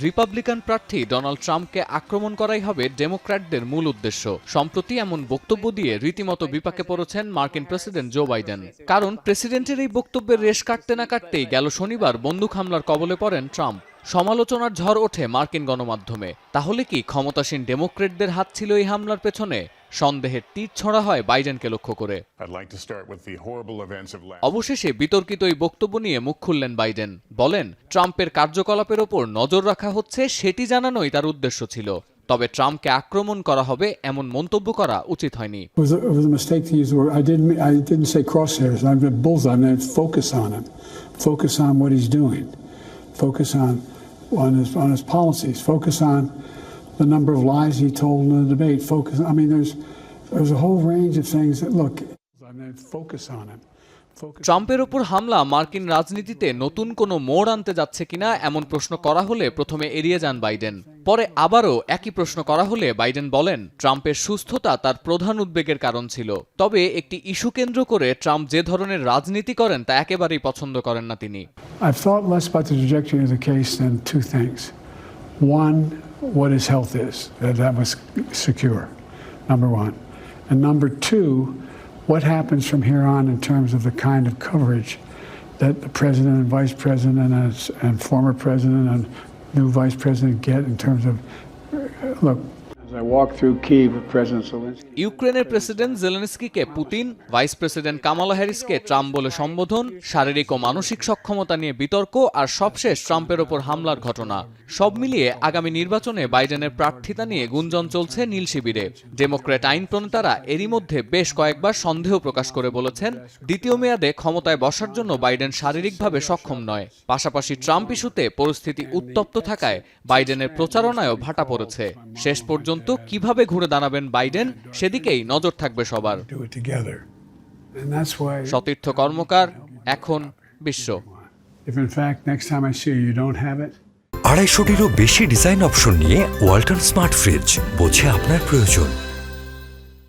Republican প্রার্থী Donald ট্রাম্পকে আক্রমণ করাই হবে ডেমোক্র্যাটদের মূল উদ্দেশ্য। সম্প্রতি এমন বক্তব্য দিয়ে রীতিমতো বিপাকে পড়েছেন মার্কিন প্রেসিডেন্ট জো বাইডেন। কারণ প্রেসিডেন্টের এই বক্তব্যের রেশ কাটতে না কাটতেই গেল শনিবার বন্দুক হামলার কবলে পড়েন ট্রাম্প। সমালোচনার ঝড় ওঠে মার্কিন গণমাধ্যমে। তাহলে কি ক্ষমতাসীন ডেমোক্রেটদের হাত ছিল এই হামলার পেছনে? সন্দেহের তীর ছড়া হয় বাইডেনকে লক্ষ্য করে। অবশেষে বিতর্কিত এই বক্তব্য নিয়ে মুখ খুললেন বাইডেন। বলেন, ট্রাম্পের কার্যকলাপের ওপর নজর রাখা হচ্ছে সেটি জানানোই তার উদ্দেশ্য ছিল। তবে ট্রাম্পকে আক্রমণ করা হবে এমন মন্তব্য করা উচিত হয়নি। on his policies, focus on the number of lies he told in the debate, there's a whole range of things that focus on him. ট্রাম্পের ওপর হামলা মার্কিন রাজনীতিতে নতুন কোনো মোড় আনতে যাচ্ছে কিনা এমন প্রশ্ন করা হলে প্রথমে এড়িয়ে যান বাইডেন। পরে আবারও একই প্রশ্ন করা হলে বাইডেন বলেন, ট্রাম্পের সুস্থতা তার প্রধান উদ্বেগের কারণ ছিল। তবে একটি ইস্যু কেন্দ্র করে ট্রাম্প যে ধরনের রাজনীতি করেন তা একেবারেই পছন্দ করেন না তিনি। I've thought less about the trajectory of the case than two things. One, what his health is, that was secure, number one. And number two, what happens from here on in terms of the kind of coverage that the president and vice president and former president and new vice president get in terms of, look, as I walk through Kyiv with President Zelensky. ইউক্রেনের president জেলেনস্কিকে Putin, vice president Kamala হ্যারিসকে Trump বলে সম্বোধন, শারীরিক ও মানসিক সক্ষমতা নিয়ে বিতর্ক, আর সবশেষ ট্রাম্পের ওপর হামলার ঘটনা। সব মিলিয়ে আগামী নির্বাচনে বাইডেনের প্রার্থিতা নিয়ে গুঞ্জন চলছে নীল শিবিরে। ডেমোক্র্যাট আইন প্রণেতারা এরই মধ্যে বেশ কয়েকবার সন্দেহ প্রকাশ করে বলেছেন, দ্বিতীয় মেয়াদে ক্ষমতায় বসার জন্য বাইডেন শারীরিকভাবে সক্ষম নয়। পাশাপাশি ট্রাম্প ইস্যুতে পরিস্থিতি উত্তপ্ত থাকায় বাইডেনের প্রচারণায়ও ভাটা পড়েছে। শেষ পর্যন্ত কিভাবে ঘুরে দাঁড়াবেন বাইডেন সেদিকেই নজর থাকবে সবার। সতীর্থ কর্মকার, এখন বিশ্ব। 250টিরও বেশি ডিজাইন অপশন নিয়ে ওয়ালটন স্মার্ট ফ্রিজ, বোঝে আপনার প্রয়োজন।